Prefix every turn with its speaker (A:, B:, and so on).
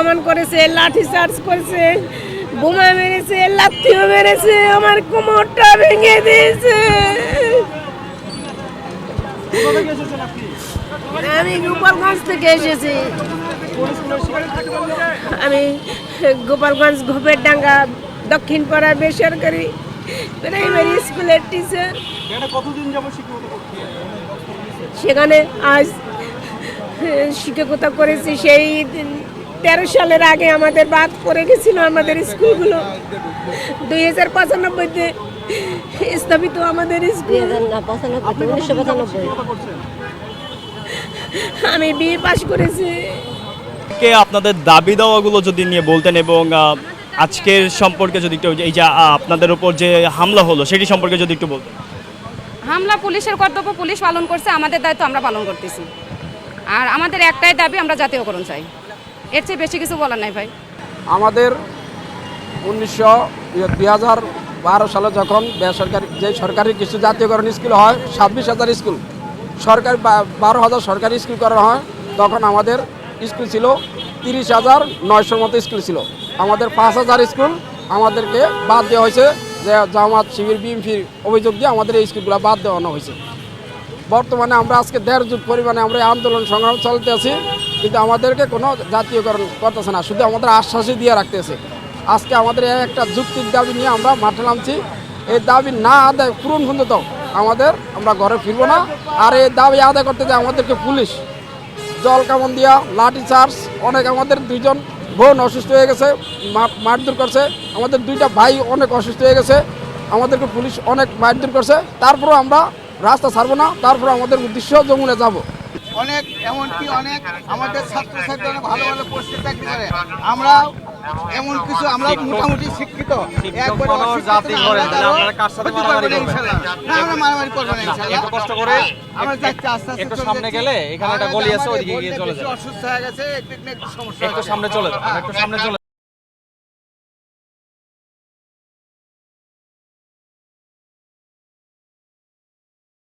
A: আক্রমণ করেছে, লাঠি চার্জ করেছে, বোমা মেরেছে, লাথিও মেরেছে, আমার কোমরটা ভেঙে দিয়েছে। আমি গোপালগঞ্জ থেকে এসেছি। আমি গোপালগঞ্জ ঘোপের ডাঙ্গা দক্ষিণ পাড়া বেসরকারি প্রাইমারি স্কুলের টিচার। সেখানে আজ শিক্ষকতা করেছি। সেই 13 সালের আগে আমাদের বাদ পড়ে গেছিল আমাদের স্কুলগুলো। 2095-তে স্থাপিত আমাদের স্কুল। 1995। আমি বিএ পাশ করেছি।
B: কে আপনাদের দাবি দাওয়াগুলো যদি নিয়ে বলতেন এবং আজকের সম্পর্কে যদি একটু, এই যে আপনাদের উপর যে হামলা হলো সেটি সম্পর্কে যদি একটু বলতেন।
C: হামলা পুলিশের কর্তব্য পুলিশ পালন করছে, আমাদের দায়িত্ব আমরা পালন করতেছি। আর আমাদের একটাই দাবি, আমরা জাতীয়করণ চাই। এর চেয়ে বেশি কিছু বলার নাই ভাই।
D: আমাদের 2012 সালে যখন বেসরকারি যে সরকারি কিছু জাতীয়করণ স্কুল হয়, 26,000 স্কুল, সরকারি 12,000 সরকারি স্কুল করা হয়, তখন আমাদের স্কুল ছিল 30,900 মতো স্কুল ছিল। আমাদের 5,000 স্কুল আমাদেরকে বাদ দেওয়া হয়েছে, যে জামাত শিবির বিএনপির অভিযোগ দিয়ে আমাদের এই স্কুলগুলো বাদ দেওয়ানো হয়েছে। বর্তমানে আমরা আজকে 1.5 যুগ পরিমাণে আমরা এই আন্দোলন সংগ্রাম চালাতে আছি, কিন্তু আমাদেরকে কোনো জাতীয়করণ করতেছে না, শুধু আমাদের আশ্বাসই দিয়ে রাখতেছে। আজকে আমাদের একটা যুক্তির দাবি নিয়ে আমরা মাঠে নামছি। এই দাবি না আদায় পূরণ পর্যন্ত আমরা ঘরে ফিরবো না। আর এই দাবি আদায় করতে যে আমাদেরকে পুলিশ জল কামন দিয়া, লাঠি চার্জ, অনেক আমাদের 2জন বোন অসুস্থ হয়ে গেছে, মারধর করছে। আমাদের 2টা ভাই অনেক অসুস্থ হয়ে গেছে, আমাদেরকে পুলিশ অনেক মারধর করছে। তারপরেও আমরা রাস্তা ছাড়বো না, তারপরে আমাদের উদ্দেশ্য যমুনে যাব।
E: অনেক এমনকি অনেক আমাদের ছাত্রছাত্রী অনেক ভালো ভালো পোস্টে চাকরি করে। আমরা এমন কিছু, আমরা মোটামুটি শিক্ষিত, মারামারি করবো না ইনশাআল্লাহ। কষ্ট করে আমরা যাচ্ছি, আস্তে আস্তে একটু সামনে গেলে এখানে একটা গলি আছে, ওইদিকে গিয়ে চলে যাবে। অসুস্থ হয়ে গেছে, একটু সমস্যা, একটু সামনে চলে যাও, একটু সামনে চলে